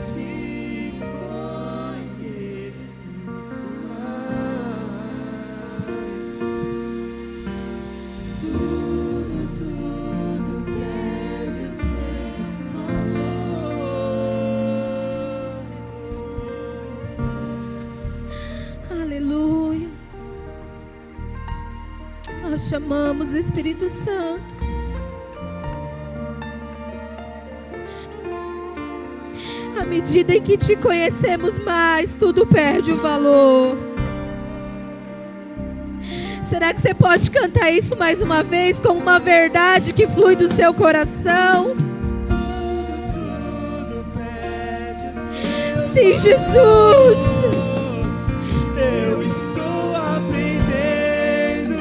te conheço mais. Tudo pede o seu valor. Aleluia. Nós chamamos o Espírito Santo. À medida em que te conhecemos mais, tudo perde o valor. Será que você pode cantar isso mais uma vez como uma verdade que flui do seu coração? Tudo pede o seu Sim, Jesus. Eu estou aprendendo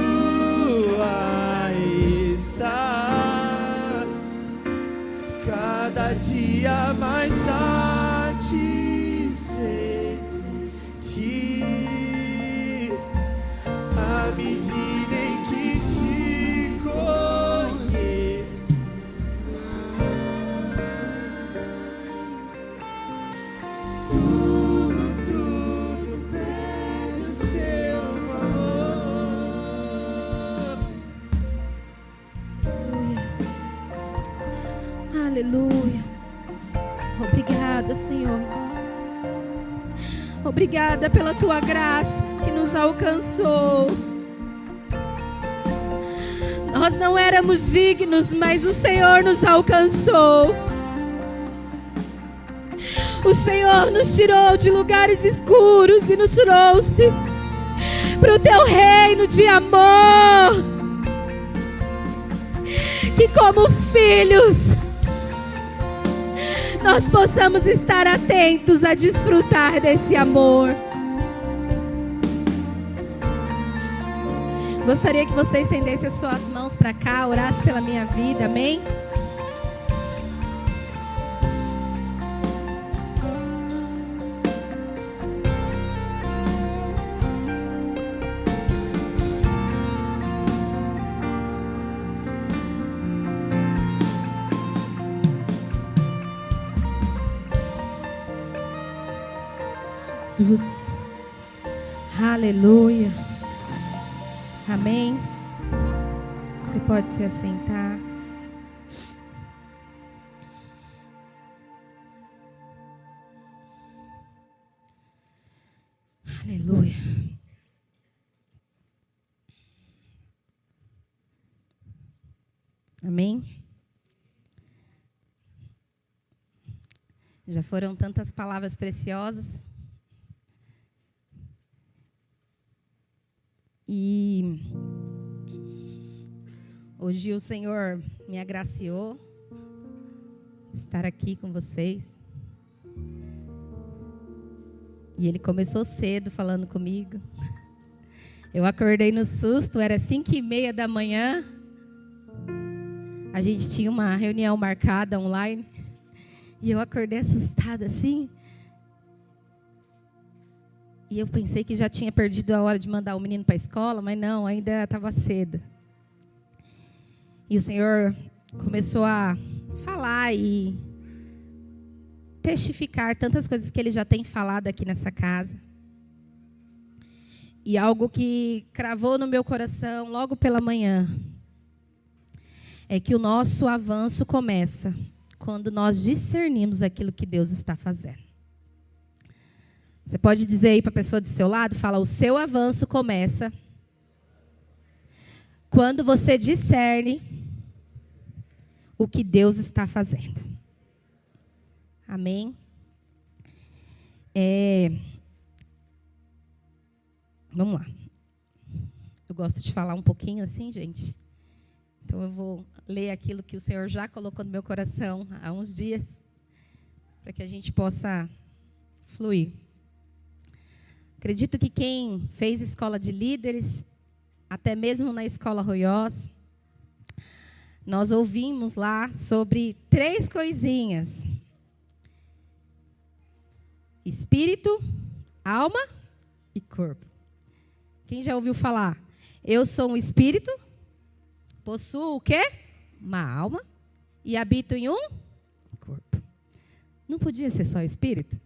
a estar cada dia mais satisfeito em ti, à medida em que te conheço mais. Tudo pede o seu valor. Aleluia. Obrigada, Senhor. Obrigada pela tua graça que nos alcançou. Nós não éramos dignos, mas o Senhor nos alcançou. O Senhor nos tirou de lugares escuros e nos trouxe para o teu reino de amor. Que como filhos nós possamos estar atentos a desfrutar desse amor. Gostaria que você estendesse as suas mãos para cá, orasse pela minha vida, amém? Jesus, aleluia, amém. Você pode se assentar. Aleluia. Amém. Já foram tantas palavras preciosas. E hoje o Senhor me agraciou estar aqui com vocês. E Ele começou cedo falando comigo. Eu acordei no susto, era 5:30 da manhã. A gente tinha uma reunião marcada online. E eu acordei assustada assim. E eu pensei que já tinha perdido a hora de mandar o menino para a escola, mas não, ainda estava cedo. E o Senhor começou a falar e testificar tantas coisas que Ele já tem falado aqui nessa casa. E algo que cravou no meu coração logo pela manhã é que o nosso avanço começa quando nós discernimos aquilo que Deus está fazendo. Você pode dizer aí para a pessoa do seu lado, fala, o seu avanço começa quando você discerne o que Deus está fazendo. Amém? Vamos lá. Eu gosto de falar um pouquinho assim, gente. Então eu vou ler aquilo que o Senhor já colocou no meu coração há uns dias, para que a gente possa fluir. Acredito que quem fez escola de líderes, até mesmo na escola Royós, nós ouvimos lá sobre 3 coisinhas: espírito, alma e corpo. Quem já ouviu falar? Eu sou um espírito, possuo o quê? Uma alma e habito em um corpo. Não podia ser só espírito?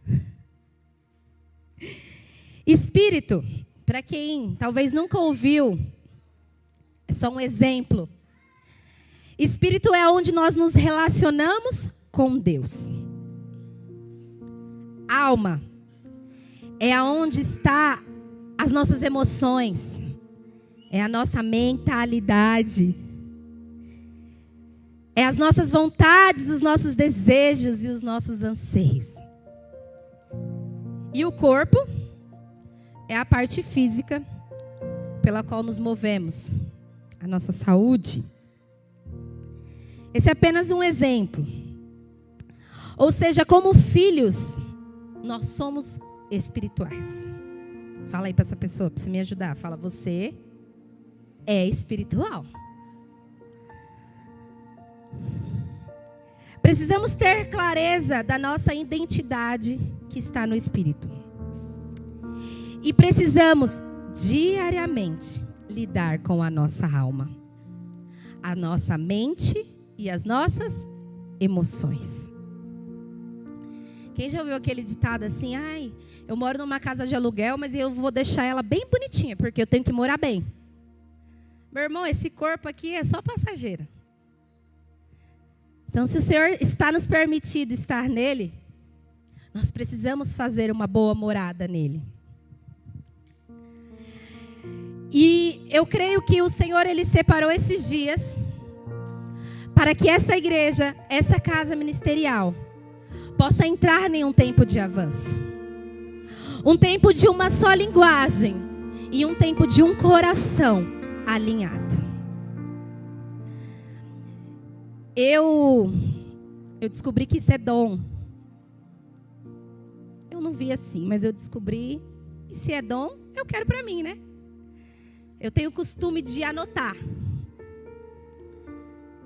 Espírito, para quem talvez nunca ouviu, é só um exemplo. Espírito é onde nós nos relacionamos com Deus. Alma é aonde está as nossas emoções, é a nossa mentalidade, é as nossas vontades, os nossos desejos e os nossos anseios. E o corpo é a parte física pela qual nos movemos, a nossa saúde. Esse é apenas um exemplo. Ou seja, como filhos, nós somos espirituais. Fala aí para essa pessoa, para você me ajudar. Fala, você é espiritual. Precisamos ter clareza da nossa identidade que está no Espírito. E precisamos diariamente lidar com a nossa alma, a nossa mente e as nossas emoções. Quem já ouviu aquele ditado assim, ai, eu moro numa casa de aluguel, mas eu vou deixar ela bem bonitinha, porque eu tenho que morar bem. Meu irmão, esse corpo aqui é só passageiro. Então, se o Senhor está nos permitido estar nele, nós precisamos fazer uma boa morada nele. E eu creio que o Senhor, Ele separou esses dias para que essa igreja, essa casa ministerial, possa entrar em um tempo de avanço. Um tempo de uma só linguagem e um tempo de um coração alinhado. Eu descobri que isso é dom. Eu não vi assim, mas eu descobri. E se é dom, eu quero para mim, né? Eu tenho o costume de anotar.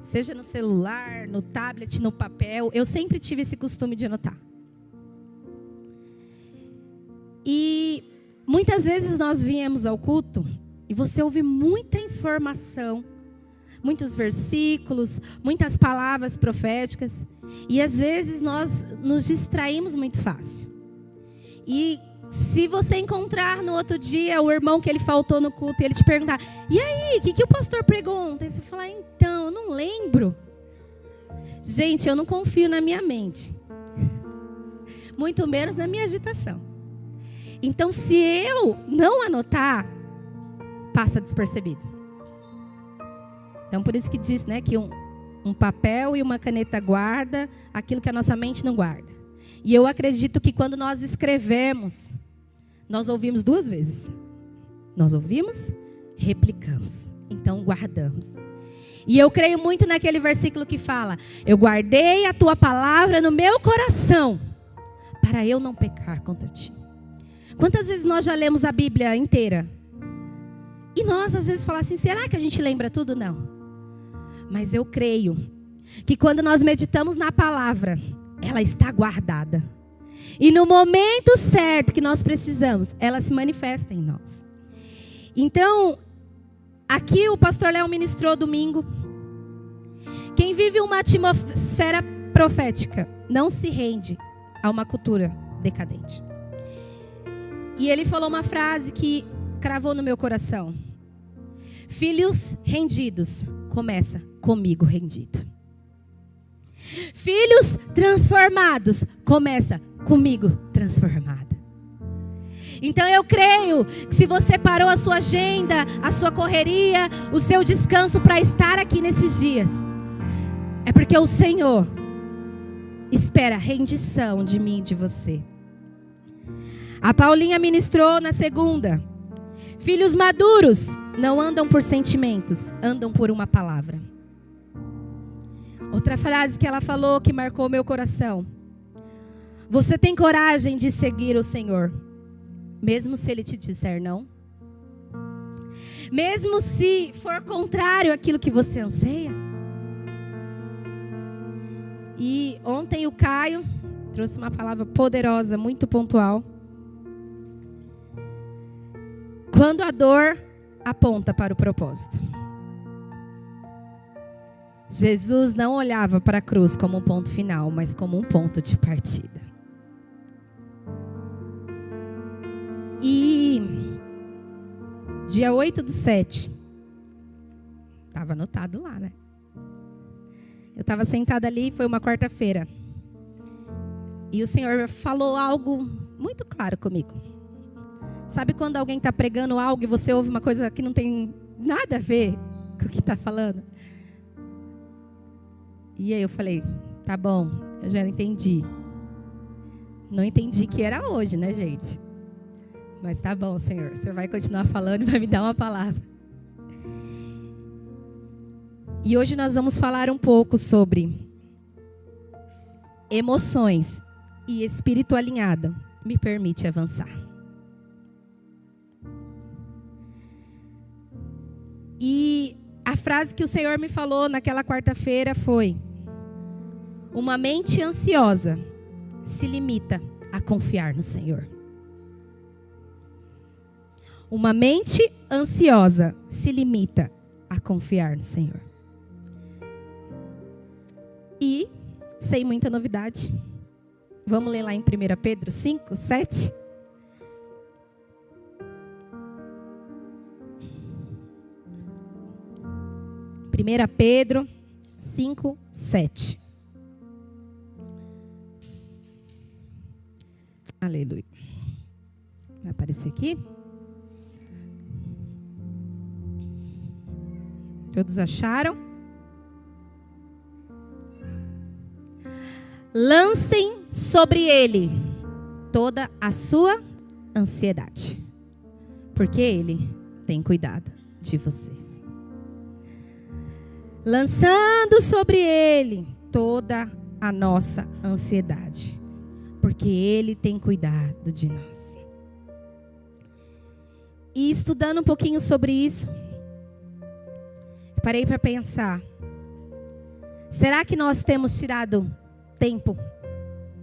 Seja no celular, no tablet, no papel. Eu sempre tive esse costume de anotar. E muitas vezes nós viemos ao culto e você ouve muita informação, muitos versículos, muitas palavras proféticas. E às vezes nós nos distraímos muito fácil. E se você encontrar no outro dia o irmão que ele faltou no culto e ele te perguntar, e aí, o que o pastor pregou ontem? Você falar, então, eu não lembro. Gente, eu não confio na minha mente. Muito menos na minha agitação. Então, se eu não anotar, passa despercebido. Então, por isso que diz, né, que um papel e uma caneta guarda aquilo que a nossa mente não guarda. E eu acredito que quando nós escrevemos, nós ouvimos duas vezes. Nós ouvimos, replicamos. Então guardamos. E eu creio muito naquele versículo que fala, eu guardei a tua palavra no meu coração, para eu não pecar contra ti. Quantas vezes nós já lemos a Bíblia inteira? E nós às vezes falamos assim, será que a gente lembra tudo? Não. Mas eu creio que quando nós meditamos na palavra, ela está guardada. E no momento certo que nós precisamos, ela se manifesta em nós. Então, aqui o pastor Léo ministrou domingo. Quem vive uma atmosfera profética não se rende a uma cultura decadente. E ele falou uma frase que cravou no meu coração. Filhos rendidos, começa comigo rendido. Filhos transformados, começa comigo transformada. Então eu creio que se você parou a sua agenda, a sua correria, o seu descanso para estar aqui nesses dias, é porque o Senhor espera rendição de mim e de você. A Paulinha ministrou na segunda. Filhos maduros não andam por sentimentos, andam por uma palavra. Outra frase que ela falou que marcou meu coração. Você tem coragem de seguir o Senhor, mesmo se Ele te disser não? Mesmo se for contrário àquilo que você anseia? E ontem o Caio trouxe uma palavra poderosa, muito pontual. Quando a dor aponta para o propósito. Jesus não olhava para a cruz como um ponto final, mas como um ponto de partida. E dia 8/7, estava anotado lá, né? Eu estava sentada ali, foi uma quarta-feira. E o Senhor falou algo muito claro comigo. Sabe quando alguém está pregando algo e você ouve uma coisa que não tem nada a ver com o que está falando? E aí eu falei, tá bom, eu já entendi. Não entendi que era hoje, né, gente? Mas tá bom, Senhor. O Senhor vai continuar falando e vai me dar uma palavra. E hoje nós vamos falar um pouco sobre emoções e espírito alinhado me permite avançar. E a frase que o Senhor me falou naquela quarta-feira foi: uma mente ansiosa se limita a confiar no Senhor. Uma mente ansiosa se limita a confiar no Senhor. E, sem muita novidade, vamos ler lá em 1 Pedro 5:7. Pedro 5:7. Aleluia. Vai aparecer aqui? Todos acharam? Lancem sobre ele toda a sua ansiedade, porque ele tem cuidado de vocês. Lançando sobre ele toda a nossa ansiedade, porque ele tem cuidado de nós. E estudando um pouquinho sobre isso, parei para pensar: será que nós temos tirado tempo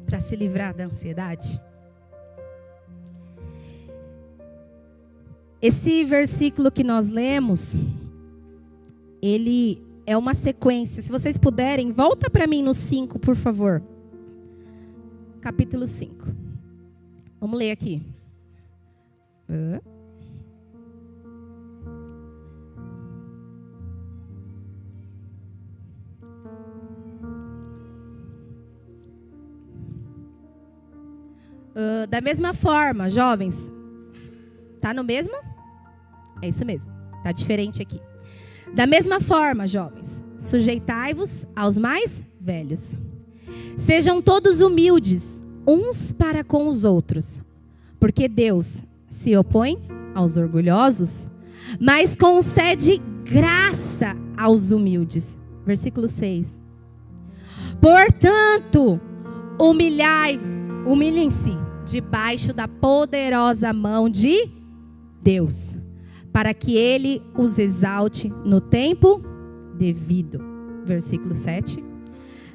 para se livrar da ansiedade? Esse versículo que nós lemos, ele é uma sequência. Se vocês puderem, volta para mim no 5, por favor. Capítulo 5. Vamos ler aqui. Da mesma forma, jovens. Tá no mesmo? É isso mesmo. Tá diferente aqui. Da mesma forma, jovens, sujeitai-vos aos mais velhos. Sejam todos humildes, uns para com os outros, porque Deus se opõe aos orgulhosos, mas concede graça aos humildes. Versículo 6. Portanto, humilhem-se debaixo da poderosa mão de Deus, para que Ele os exalte no tempo devido. Versículo 7.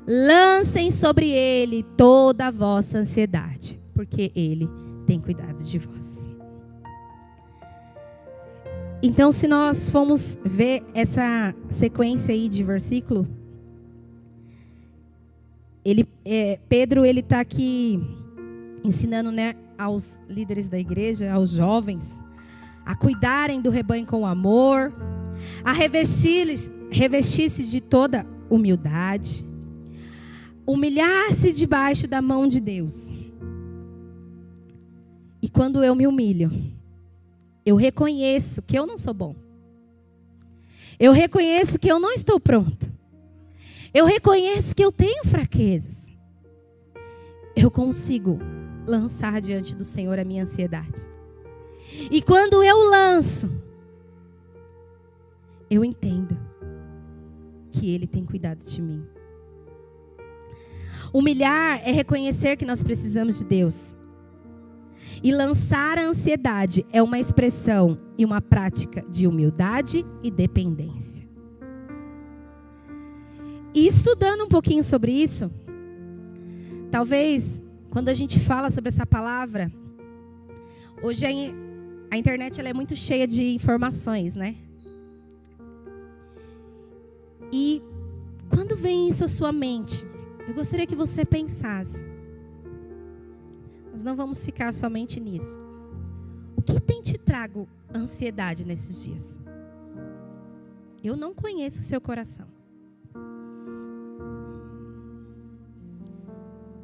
Lancem sobre Ele toda a vossa ansiedade, porque Ele tem cuidado de vós. Então, se nós formos ver essa sequência aí de versículo, Pedro ele está aqui ensinando, né, aos líderes da igreja, aos jovens, a cuidarem do rebanho com amor, a revestir-se de toda humildade, humilhar-se debaixo da mão de Deus. E quando eu me humilho, eu reconheço que eu não sou bom. Eu reconheço que eu não estou pronto. Eu reconheço que eu tenho fraquezas. Eu consigo lançar diante do Senhor a minha ansiedade. E quando eu lanço, eu entendo que Ele tem cuidado de mim. Humilhar é reconhecer que nós precisamos de Deus. E lançar a ansiedade é uma expressão e uma prática de humildade e dependência. E estudando um pouquinho sobre isso, talvez quando a gente fala sobre essa palavra, hoje a internet ela é muito cheia de informações, né? E quando vem isso à sua mente, eu gostaria que você pensasse. Nós não vamos ficar somente nisso. O que tem te trago ansiedade nesses dias? Eu não conheço o seu coração.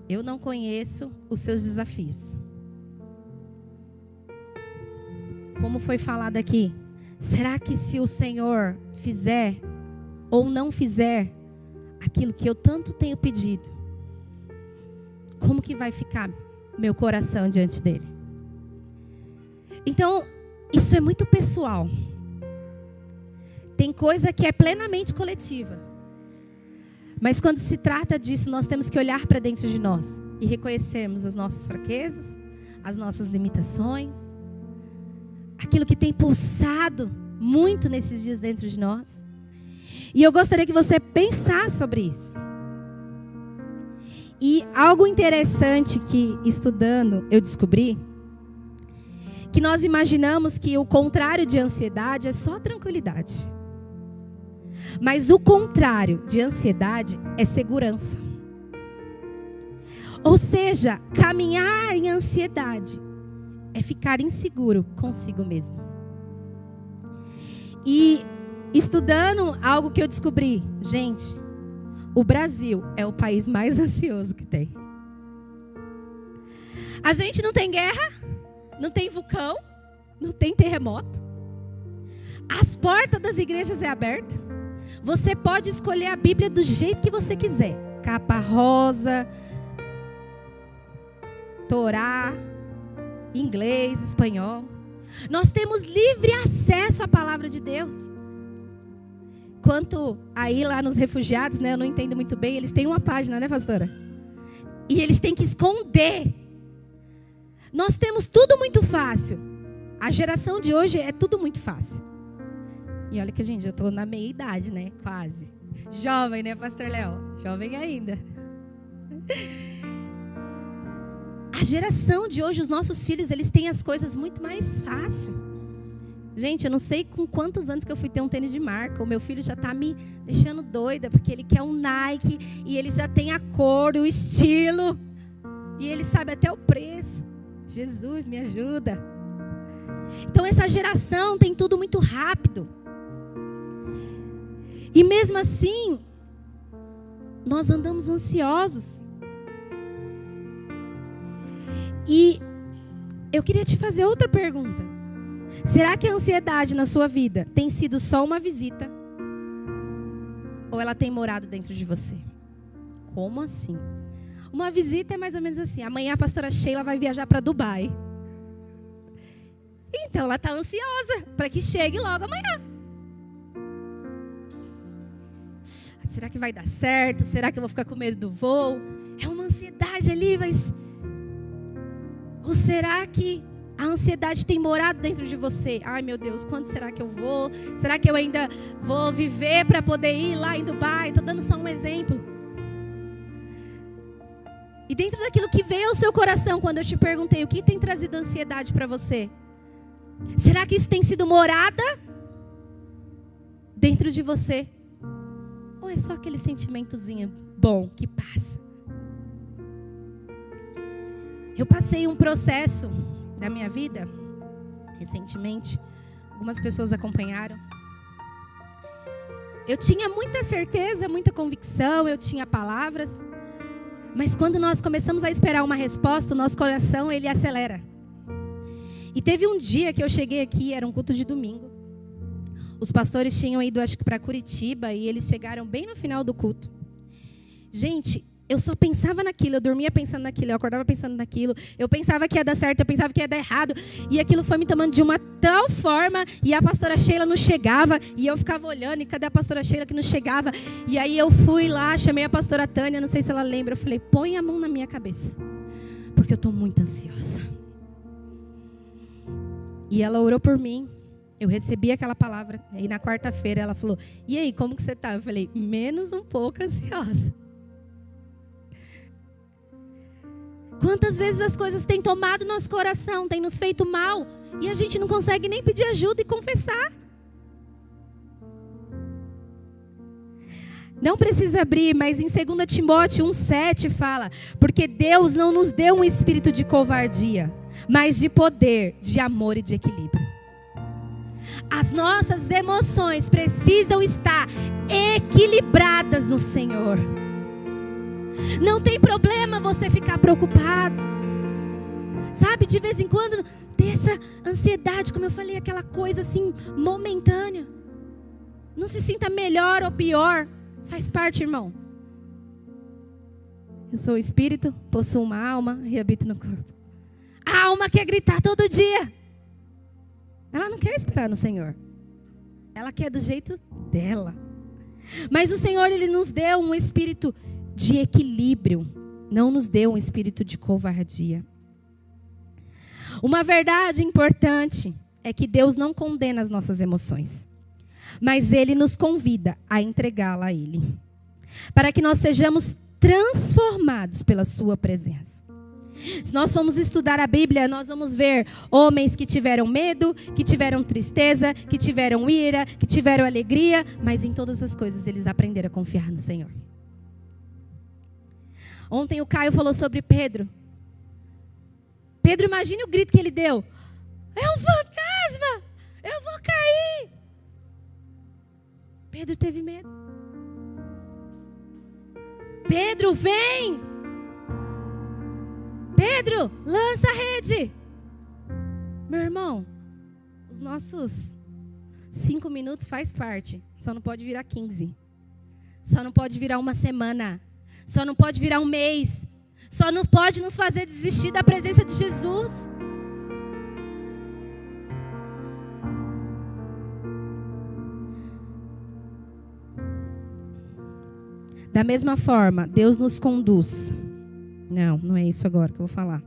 Eu não conheço os seus desafios. Como foi falado aqui, será que se o Senhor fizer ou não fizer aquilo que eu tanto tenho pedido, como que vai ficar meu coração diante dele? Então, isso é muito pessoal. Tem coisa que é plenamente coletiva. Mas quando se trata disso, nós temos que olhar para dentro de nós e reconhecermos as nossas fraquezas, as nossas limitações, aquilo que tem pulsado muito nesses dias dentro de nós. E eu gostaria que você pensasse sobre isso. E algo interessante que, estudando, eu descobri, que nós imaginamos que o contrário de ansiedade é só tranquilidade. Mas o contrário de ansiedade é segurança. Ou seja, caminhar em ansiedade é ficar inseguro consigo mesmo. E estudando algo que eu descobri, gente, o Brasil é o país mais ansioso que tem. A gente não tem guerra, não tem vulcão, não tem terremoto. As portas das igrejas é abertas. Você pode escolher a Bíblia do jeito que você quiser. Capa rosa, Torá, inglês, espanhol. Nós temos livre acesso à palavra de Deus. Quanto aí lá nos refugiados, né, eu não entendo muito bem, eles têm uma página, né, pastora? E eles têm que esconder. Nós temos tudo muito fácil. A geração de hoje é tudo muito fácil. E olha que, gente, eu estou na meia idade, né? Quase. Jovem, né, pastor Léo? Jovem ainda. A geração de hoje, os nossos filhos, eles têm as coisas muito mais fácil. Gente, eu não sei com quantos anos que eu fui ter um tênis de marca. O meu filho já está me deixando doida, porque ele quer um Nike, e ele já tem a cor, o estilo, e ele sabe até o preço. Jesus, me ajuda. Então essa geração tem tudo muito rápido. E mesmo assim, nós andamos ansiosos. E eu queria te fazer outra pergunta. Será que a ansiedade na sua vida tem sido só uma visita? Ou ela tem morado dentro de você? Como assim? Uma visita é mais ou menos assim. Amanhã a pastora Sheila vai viajar para Dubai. Então ela está ansiosa para que chegue logo amanhã. Será que vai dar certo? Será que eu vou ficar com medo do voo? É uma ansiedade ali, mas... Ou será que a ansiedade tem morado dentro de você? Ai, meu Deus, quando será que eu vou? Será que eu ainda vou viver para poder ir lá em Dubai? Estou dando só um exemplo. E dentro daquilo que veio ao seu coração, quando eu te perguntei o que tem trazido ansiedade para você, será que isso tem sido morada dentro de você? Ou é só aquele sentimentozinho bom que passa? Eu passei um processo da minha vida, recentemente, algumas pessoas acompanharam. Eu tinha muita certeza, muita convicção, eu tinha palavras, mas quando nós começamos a esperar uma resposta, o nosso coração, ele acelera. E teve um dia que eu cheguei aqui, era um culto de domingo. Os pastores tinham ido, acho que para Curitiba, e eles chegaram bem no final do culto. Gente, eu só pensava naquilo, eu dormia pensando naquilo, eu acordava pensando naquilo. Eu pensava que ia dar certo, eu pensava que ia dar errado. E aquilo foi me tomando de uma tal forma, e a pastora Sheila não chegava, e eu ficava olhando, e cadê a pastora Sheila que não chegava? E aí eu fui lá, chamei a pastora Tânia, não sei se ela lembra, eu falei, põe a mão na minha cabeça, porque eu estou muito ansiosa. E ela orou por mim. Eu recebi aquela palavra. E na quarta-feira ela falou, e aí, como que você está? Eu falei, menos um pouco ansiosa. Quantas vezes as coisas têm tomado nosso coração, têm nos feito mal, e a gente não consegue nem pedir ajuda e confessar. Não precisa abrir, mas em 2 Timóteo 1,7 fala: porque Deus não nos deu um espírito de covardia, mas de poder, de amor e de equilíbrio. As nossas emoções precisam estar equilibradas no Senhor. Não tem problema você ficar preocupado. Sabe, de vez em quando ter essa ansiedade, como eu falei, aquela coisa assim momentânea. Não se sinta melhor ou pior. Faz parte, irmão. Eu sou o espírito, possuo uma alma e habito no corpo. A alma quer gritar todo dia. Ela não quer esperar no Senhor. Ela quer do jeito dela. Mas o Senhor, Ele nos deu um espírito de equilíbrio. Não nos deu um espírito de covardia. Uma verdade importante é que Deus não condena as nossas emoções, mas Ele nos convida a entregá-la a Ele, para que nós sejamos transformados pela sua presença. Se nós formos estudar a Bíblia, nós vamos ver homens que tiveram medo, que tiveram tristeza, que tiveram ira, que tiveram alegria, mas em todas as coisas eles aprenderam a confiar no Senhor. Ontem o Caio falou sobre Pedro. Pedro, imagine o grito que ele deu. É um fantasma! Eu vou cair! Pedro teve medo. Pedro, vem! Pedro, lança a rede! Meu irmão, os nossos 5 minutos faz parte. Só não pode virar 15. Só não pode virar uma semana. Só não pode virar um mês. Só não pode nos fazer desistir da presença de Jesus. Da mesma forma, Deus nos conduz. Não é isso agora que eu vou falar.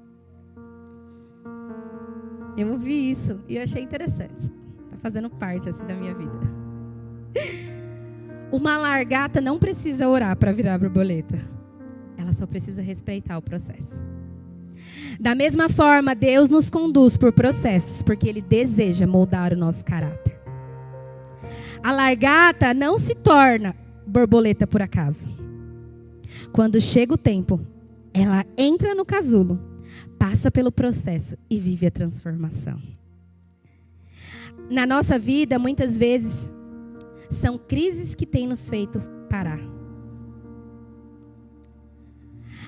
Eu ouvi isso e eu achei interessante. Está fazendo parte assim da minha vida. Uma largata não precisa orar para virar borboleta. Ela só precisa respeitar o processo. Da mesma forma, Deus nos conduz por processos, porque Ele deseja moldar o nosso caráter. A largata não se torna borboleta por acaso. Quando chega o tempo, ela entra no casulo, passa pelo processo e vive a transformação. Na nossa vida, muitas vezes, são crises que têm nos feito parar.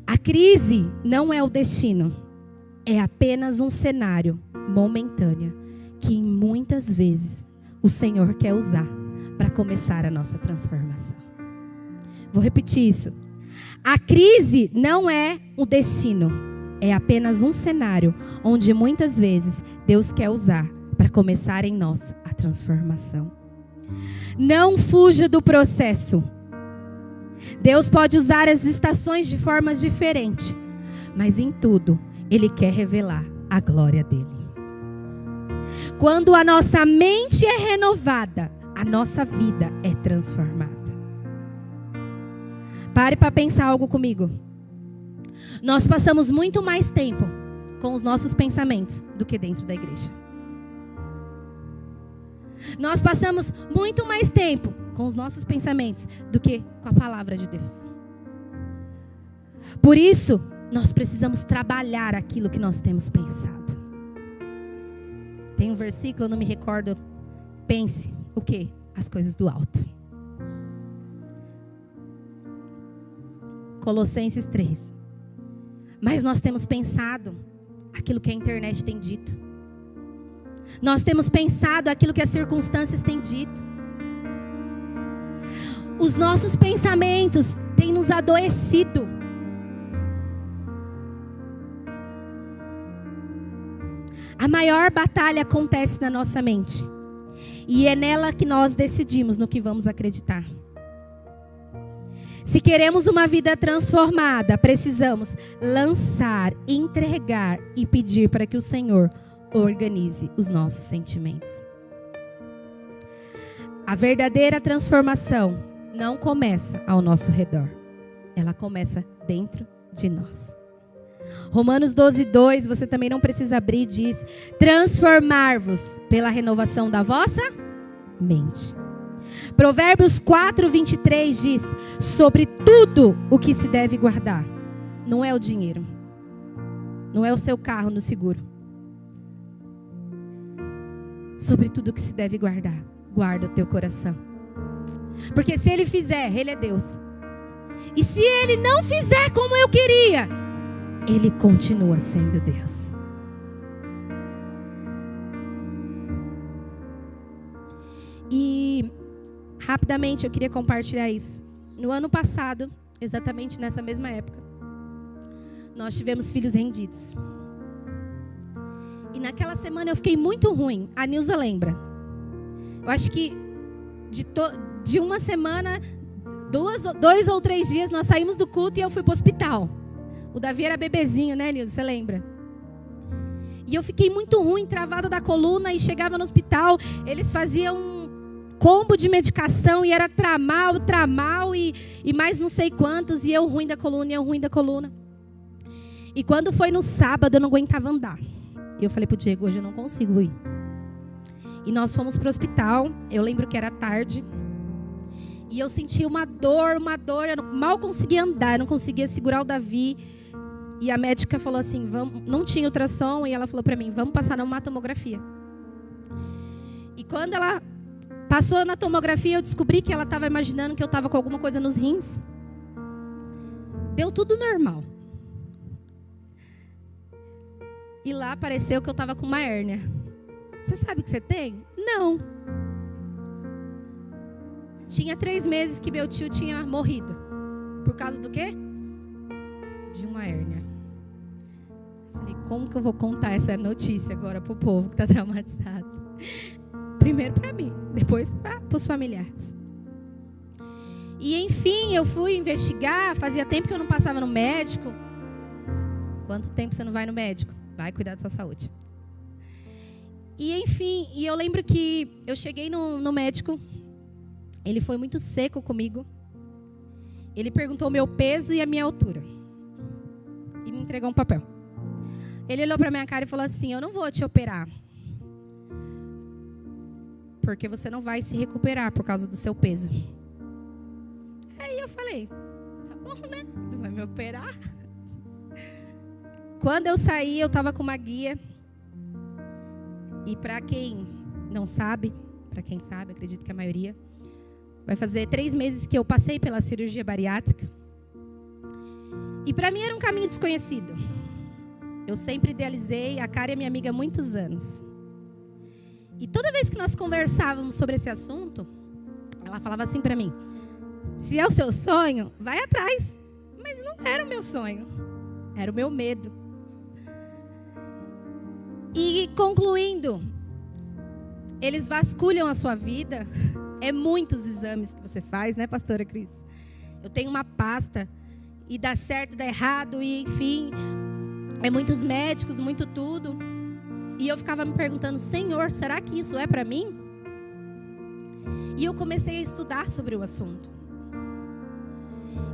A crise não é o destino, é apenas um cenário momentâneo que muitas vezes o Senhor quer usar para começar a nossa transformação. Vou repetir isso. A crise não é o destino, é apenas um cenário onde muitas vezes Deus quer usar para começar em nós a transformação. Não fuja do processo. Deus pode usar as estações de formas diferentes, mas em tudo Ele quer revelar a glória dEle. Quando a nossa mente é renovada, a nossa vida é transformada. Pare para pensar algo comigo. Nós passamos muito mais tempo com os nossos pensamentos do que dentro da igreja. Nós passamos muito mais tempo com os nossos pensamentos do que com a palavra de Deus. Por isso, nós precisamos trabalhar aquilo que nós temos pensado. Tem um versículo, eu não me recordo. Pense, o quê? As coisas do alto. Colossenses 3. Mas nós temos pensado aquilo que a internet tem dito. Nós temos pensado aquilo que as circunstâncias têm dito. Os nossos pensamentos têm nos adoecido. A maior batalha acontece na nossa mente. E é nela que nós decidimos no que vamos acreditar. Se queremos uma vida transformada, precisamos lançar, entregar e pedir para que o Senhor organize os nossos sentimentos. A verdadeira transformação não começa ao nosso redor. Ela começa dentro de nós. Romanos 12:2, você também não precisa abrir, diz: transformar-vos pela renovação da vossa mente, Provérbios 4:23 diz: sobre tudo o que se deve guardar. Não é o dinheiro. Não é o seu carro no seguro. Sobre tudo o que se deve guardar. Guarda o teu coração. Porque se ele fizer, ele é Deus. E se ele não fizer como eu queria, ele continua sendo Deus. E rapidamente eu queria compartilhar isso. No ano passado, exatamente nessa mesma época, nós tivemos filhos rendidos. E naquela semana eu fiquei muito ruim. A Nilza lembra. Eu acho que de uma semana, 2 ou 3 dias, nós saímos do culto e eu fui para o hospital. O Davi era bebezinho, né, Nilza? Você lembra? E eu fiquei muito ruim, travada da coluna, e chegava no hospital, eles faziam um combo de medicação, e era tramal, e mais não sei quantos, e eu ruim da coluna. E quando foi no sábado, eu não aguentava andar. E eu falei pro Diego, hoje eu não consigo ir. E nós fomos pro hospital, eu lembro que era tarde, e eu senti uma dor, eu mal conseguia andar, eu não conseguia segurar o Davi. E a médica falou assim, não tinha ultrassom, e ela falou para mim, vamos passar numa tomografia. E quando ela passou na tomografia, eu descobri que ela estava imaginando que eu estava com alguma coisa nos rins. Deu tudo normal. E lá apareceu que eu estava com uma hérnia. Você sabe o que você tem? Não. Tinha 3 meses que meu tio tinha morrido. Por causa do quê? De uma hérnia. Falei, como que eu vou contar essa notícia agora pro povo que está traumatizado? Primeiro para mim, depois para os familiares. E enfim, eu fui investigar. Fazia tempo que eu não passava no médico. Quanto tempo você não vai no médico? Vai cuidar da sua saúde. E enfim, eu lembro que eu cheguei no médico. Ele foi muito seco comigo. Ele perguntou o meu peso e a minha altura. E me entregou um papel. Ele olhou para minha cara e falou assim, eu não vou te operar. Porque você não vai se recuperar por causa do seu peso. Aí eu falei, tá bom, né? Não vai me operar. Quando eu saí, eu estava com uma guia. E para quem não sabe, para quem sabe, acredito que a maioria, vai fazer 3 meses que eu passei pela cirurgia bariátrica. E para mim era um caminho desconhecido. Eu sempre idealizei a Cara, é minha amiga há muitos anos. E toda vez que nós conversávamos sobre esse assunto, ela falava assim para mim, se é o seu sonho, vai atrás. Mas não era o meu sonho, era o meu medo. E concluindo, eles vasculham a sua vida. É muitos exames que você faz, né, pastora Cris? Eu tenho uma pasta, e dá certo, dá errado, e enfim, é muitos médicos, muito tudo. E eu ficava me perguntando, Senhor, será que isso é para mim? E eu comecei a estudar sobre o assunto.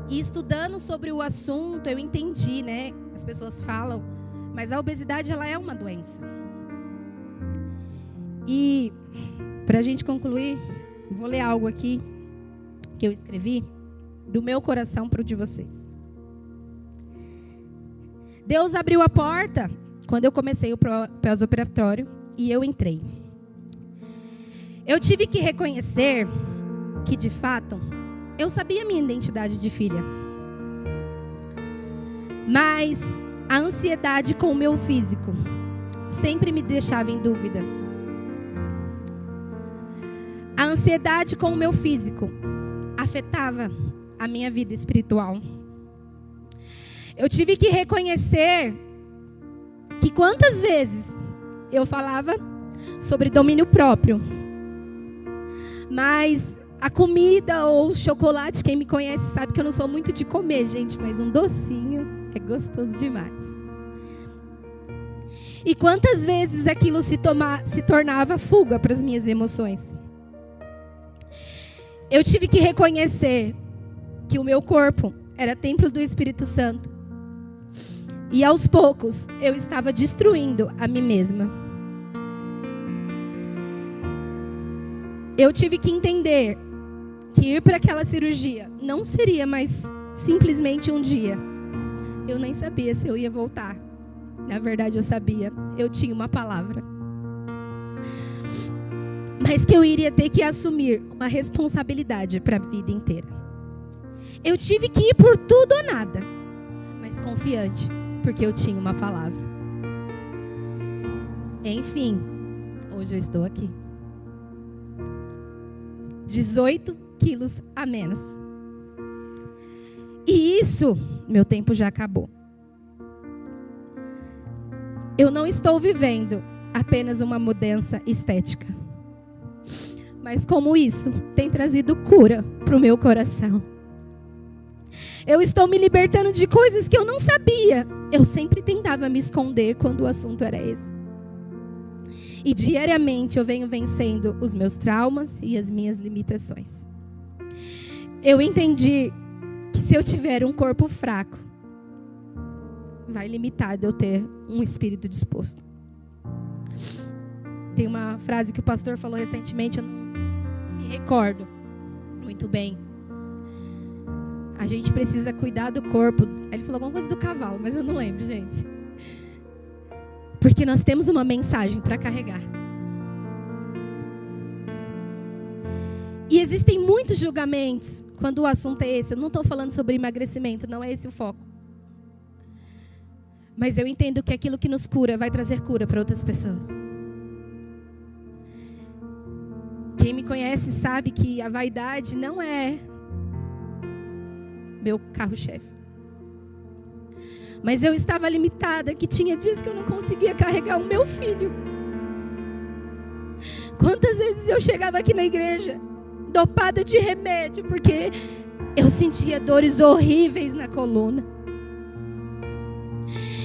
E estudando sobre o assunto, eu entendi, né? As pessoas falam, mas a obesidade, ela é uma doença. E, para a gente concluir, vou ler algo aqui que eu escrevi do meu coração para o de vocês. Deus abriu a porta quando eu comecei o pós-operatório e eu entrei. Eu tive que reconhecer que, de fato, eu sabia minha identidade de filha. Mas a ansiedade com o meu físico sempre me deixava em dúvida. A ansiedade com o meu físico afetava a minha vida espiritual. Eu tive que reconhecer que quantas vezes eu falava sobre domínio próprio, mas a comida ou o chocolate, quem me conhece sabe que eu não sou muito de comer, gente, mas um docinho é gostoso demais. E quantas vezes aquilo se tornava fuga para as minhas emoções. Eu tive que reconhecer que o meu corpo era templo do Espírito Santo. E aos poucos eu estava destruindo a mim mesma. Eu tive que entender que ir para aquela cirurgia não seria mais simplesmente um dia. Eu nem sabia se eu ia voltar. Na verdade, eu sabia. Eu tinha uma palavra. Mas que eu iria ter que assumir uma responsabilidade para a vida inteira. Eu tive que ir por tudo ou nada, mas confiante, porque eu tinha uma palavra. Enfim, hoje eu estou aqui. 18 quilos a menos. E isso, meu tempo já acabou. Eu não estou vivendo apenas uma mudança estética. Mas como isso tem trazido cura para o meu coração. Eu estou me libertando de coisas que eu não sabia. Eu sempre tentava me esconder quando o assunto era esse. E diariamente eu venho vencendo os meus traumas e as minhas limitações. Eu entendi que se eu tiver um corpo fraco, vai limitar de eu ter um espírito disposto. Tem uma frase que o pastor falou recentemente, eu não me recordo muito bem. A gente precisa cuidar do corpo. Ele falou alguma coisa do cavalo, mas eu não lembro, gente. Porque nós temos uma mensagem para carregar. E existem muitos julgamentos quando o assunto é esse. Eu não estou falando sobre emagrecimento, não é esse o foco. Mas eu entendo que aquilo que nos cura vai trazer cura para outras pessoas. Quem me conhece sabe que a vaidade não é meu carro-chefe. Mas eu estava limitada, que tinha dias que eu não conseguia carregar o meu filho. Quantas vezes eu chegava aqui na igreja, dopada de remédio, porque eu sentia dores horríveis na coluna.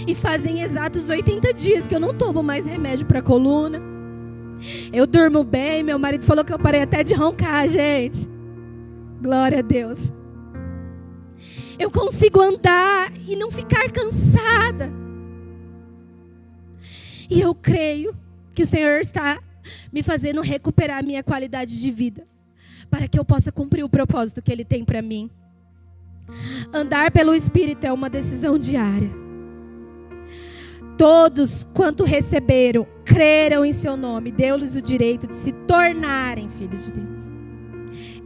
E fazem exatos 80 dias que eu não tomo mais remédio para coluna. Eu durmo bem, meu marido falou que eu parei até de roncar, gente. Glória a Deus. Eu consigo andar e não ficar cansada. E eu creio que o Senhor está me fazendo recuperar a minha qualidade de vida, para que eu possa cumprir o propósito que Ele tem para mim. Andar pelo Espírito é uma decisão diária. Todos quanto receberam, creram em seu nome, deu-lhes o direito de se tornarem filhos de Deus.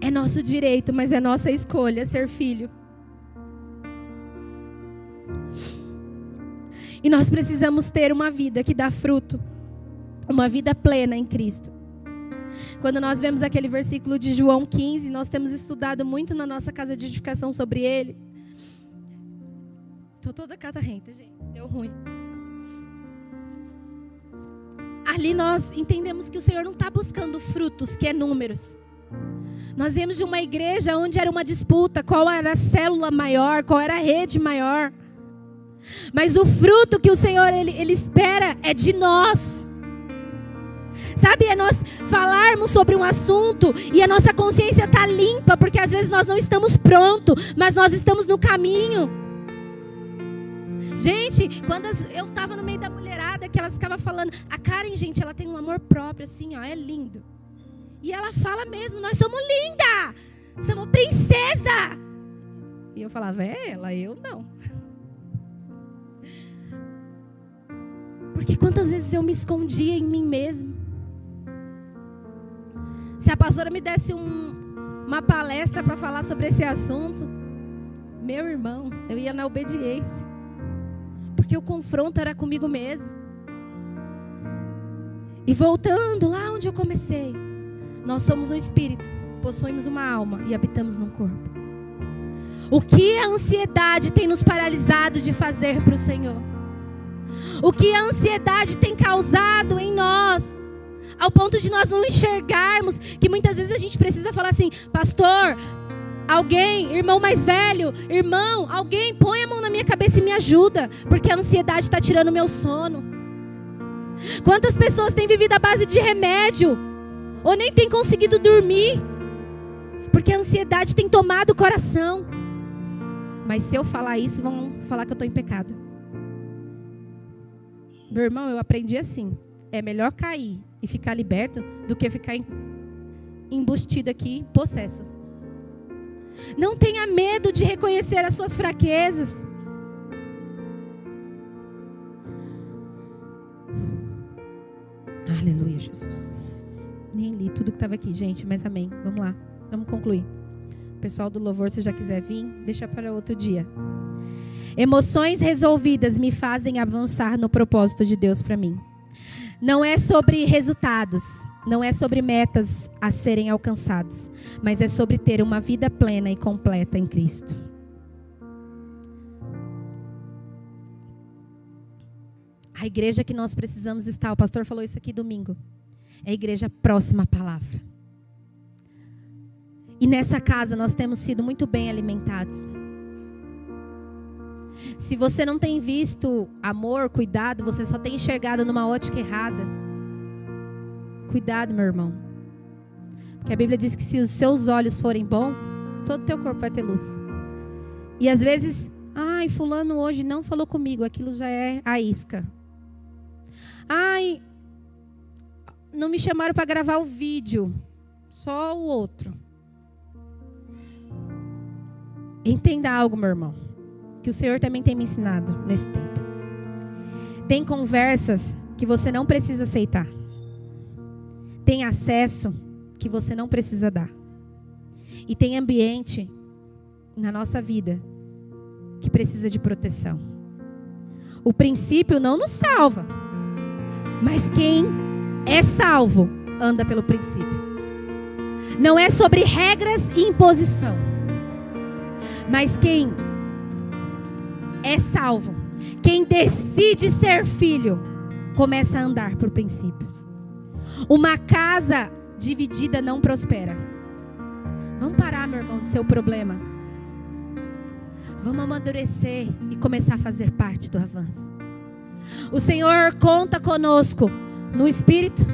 É nosso direito, mas é nossa escolha ser filho. E nós precisamos ter uma vida que dá fruto, uma vida plena em Cristo. Quando nós vemos aquele versículo de João 15, nós temos estudado muito na nossa casa de edificação sobre ele. Estou toda catarrenta, gente, deu ruim. Ali nós entendemos que o Senhor não está buscando frutos, que é números. Nós viemos de uma igreja onde era uma disputa, qual era a célula maior, qual era a rede maior. Mas o fruto que o Senhor ele espera é de nós. Sabe, é nós falarmos sobre um assunto e a nossa consciência está limpa, porque às vezes nós não estamos prontos, mas nós estamos no caminho. Gente, quando eu estava no meio da mulherada, que elas ficavam falando, a Karen, gente, ela tem um amor próprio, assim, ó, é lindo. E ela fala mesmo, nós somos linda, somos princesa. E eu falava, é ela, eu não. Porque quantas vezes eu me escondia em mim mesmo. Se a pastora me desse uma palestra para falar sobre esse assunto, meu irmão, eu ia na obediência. Porque o confronto era comigo mesmo. E voltando lá onde eu comecei, nós somos um espírito, possuímos uma alma e habitamos num corpo. O que a ansiedade tem nos paralisado de fazer para o Senhor? O que a ansiedade tem causado em nós? Ao ponto de nós não enxergarmos que muitas vezes a gente precisa falar assim, pastor, alguém, irmão mais velho, irmão, alguém põe a mão na minha cabeça e me ajuda, porque a ansiedade está tirando o meu sono. Quantas pessoas têm vivido à base de remédio, ou nem têm conseguido dormir, porque a ansiedade tem tomado o coração. Mas se eu falar isso, vão falar que eu estou em pecado. Meu irmão, eu aprendi assim, é melhor cair e ficar liberto do que ficar embustido aqui, possesso. Não tenha medo de reconhecer as suas fraquezas. Aleluia, Jesus. Nem li tudo que estava aqui, gente, mas amém. Vamos lá, vamos concluir. O pessoal do louvor, se já quiser vir, deixa para outro dia. Emoções resolvidas me fazem avançar no propósito de Deus para mim. Não é sobre resultados, não é sobre metas a serem alcançados, mas é sobre ter uma vida plena e completa em Cristo. A igreja que nós precisamos estar, o pastor falou isso aqui domingo, é a igreja próxima à palavra. E nessa casa nós temos sido muito bem alimentados. Se você não tem visto amor, cuidado, você só tem enxergado numa ótica errada. Cuidado, meu irmão. Porque a Bíblia diz que se os seus olhos forem bons, todo o teu corpo vai ter luz. E às vezes, ai, fulano hoje não falou comigo, aquilo já é a isca. Ai, não me chamaram para gravar o vídeo, só o outro. Entenda algo, meu irmão, que o Senhor também tem me ensinado nesse tempo. Tem conversas que você não precisa aceitar. Tem acesso que você não precisa dar. E tem ambiente na nossa vida que precisa de proteção. O princípio não nos salva, mas quem é salvo anda pelo princípio. Não é sobre regras e imposição, mas quem é salvo, quem decide ser filho, começa a andar por princípios. Uma casa dividida não prospera. Vamos parar, meu irmão, de ser o problema. Vamos amadurecer e começar a fazer parte do avanço. O Senhor conta conosco no espírito,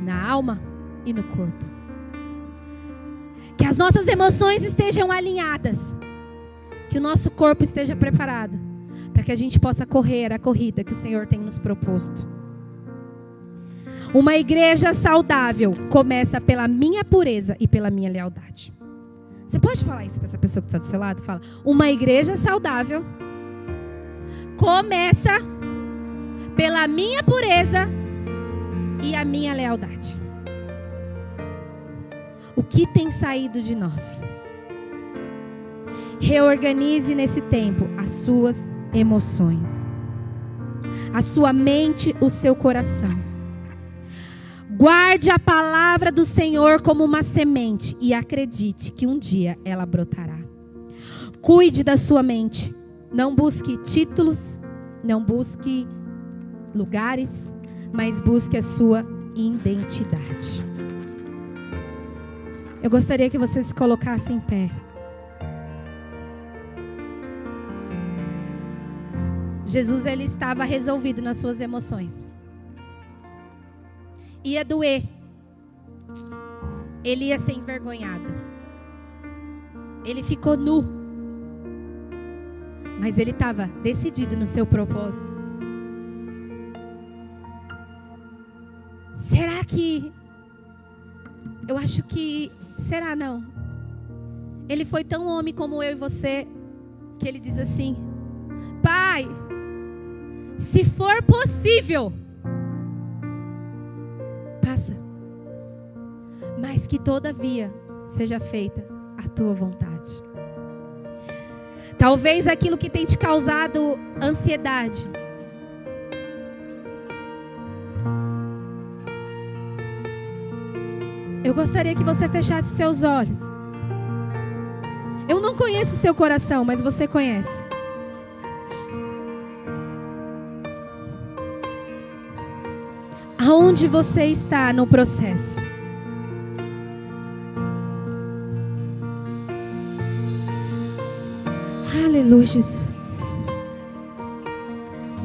na alma e no corpo. Que as nossas emoções estejam alinhadas. Que o nosso corpo esteja preparado para que a gente possa correr a corrida que o Senhor tem nos proposto. Uma igreja saudável começa pela minha pureza e pela minha lealdade. Você pode falar isso para essa pessoa que está do seu lado? Fala, uma igreja saudável começa pela minha pureza e a minha lealdade. O que tem saído de nós? Reorganize nesse tempo as suas emoções, a sua mente, o seu coração. Guarde a palavra do Senhor como uma semente e acredite que um dia ela brotará. Cuide da sua mente. Não busque títulos, não busque lugares, mas busque a sua identidade. Eu gostaria que você se colocasse em pé. Jesus, ele estava resolvido nas suas emoções. Ia doer. Ele ia ser envergonhado. Ele ficou nu. Mas ele estava decidido no seu propósito. Será que... Eu acho que... Será não? Ele foi tão homem como eu e você, que ele diz assim: Pai, se for possível, passa, mas que todavia seja feita a tua vontade. Talvez aquilo que tem te causado ansiedade, eu gostaria que você fechasse seus olhos. Eu não conheço seu coração, mas você conhece. Aonde você está no processo? Aleluia, Jesus.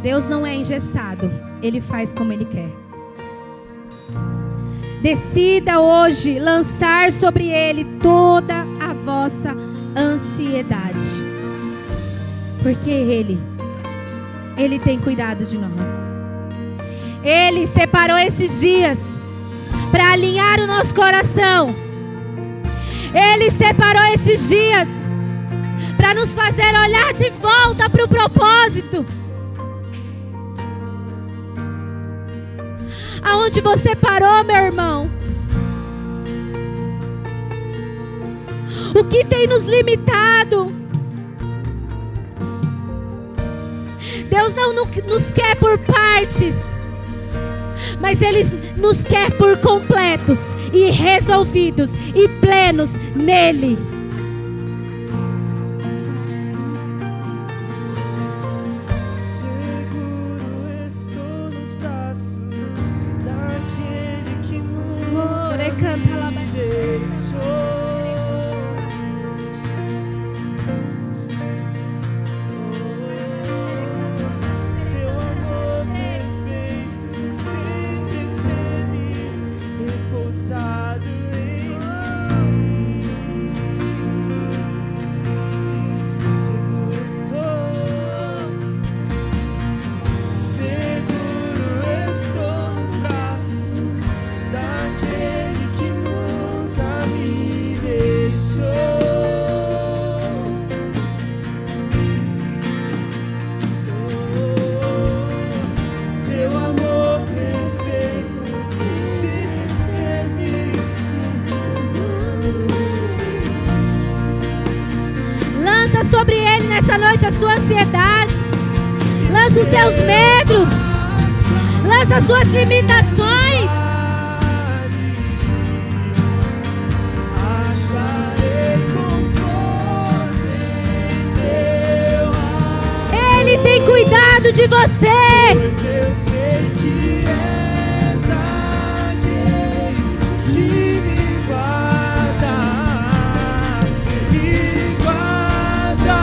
Deus não é engessado. Ele faz como Ele quer. Decida hoje lançar sobre Ele toda a vossa ansiedade. Porque Ele tem cuidado de nós. Ele separou esses dias para alinhar o nosso coração. Ele separou esses dias para nos fazer olhar de volta para o propósito. Aonde você parou, meu irmão? O que tem nos limitado? Deus não nos quer por partes, mas Ele nos quer por completos e resolvidos e plenos nele. Seguro estou nos braços daquele que nunca me deixou. Seu amor perfeito sempre esteve repousado em mim. Seguro estou nos braços daquele que nunca me deixou. Seu amor perfeito sempre esteve repousando. Lança sobre Ele nessa noite a sua ansiedade. Lança os seus medos. Lança as suas limitações. Acharei conforto em teu amor, Ele tem cuidado de você. pois eu sei que és aquele que me guarda, me guarda.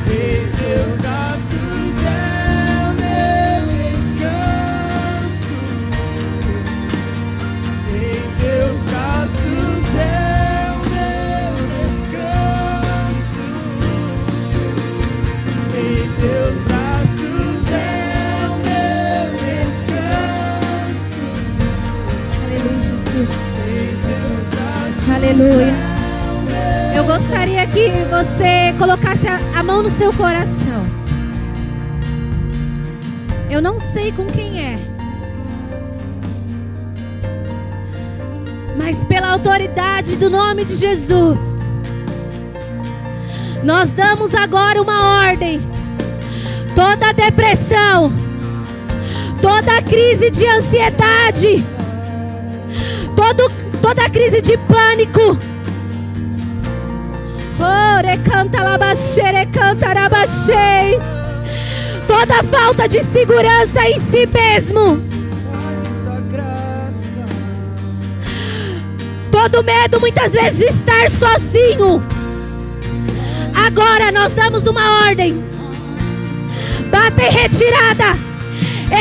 Em teus braços é o meu descanso. Em teus braços é o meu descanso. Em teus braços é o meu descanso. Aleluia, Jesus. Em teus braços Aleluia. é o meu. Eu gostaria que você colocasse a mão no seu coração. Eu não sei com quem é, mas pela autoridade do nome de Jesus, nós damos agora uma ordem. Toda depressão, toda crise de ansiedade, toda crise de pânico, toda falta de segurança em si mesmo, Tua graça, todo medo muitas vezes de estar sozinho, agora nós damos uma ordem. Bata em retirada,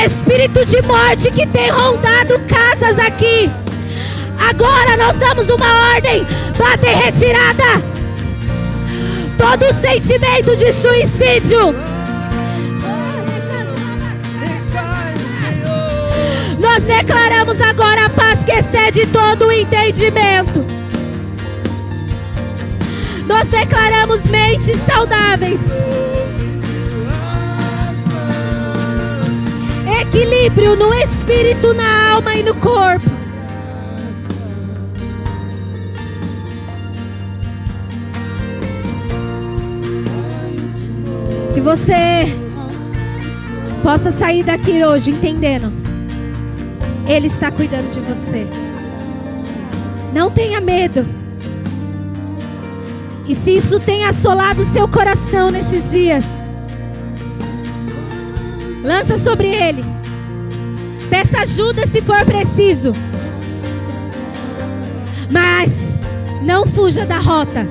espírito de morte que tem rondado casas aqui, agora nós damos uma ordem. Bata em retirada todo sentimento de suicídio. recai, Senhor. Nós declaramos agora a paz que excede todo o entendimento. Nós declaramos mentes saudáveis, equilíbrio no espírito, na alma e no corpo. Que você possa sair daqui hoje entendendo: Ele está cuidando de você. Não tenha medo. E se isso tem assolado o seu coração nesses dias, lança sobre Ele. Peça ajuda se for preciso. Mas não fuja da rota.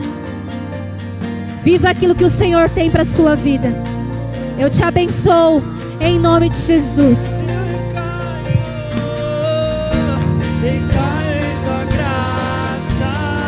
Viva aquilo que o Senhor tem para a sua vida. Eu te abençoo em nome de Jesus. Recai,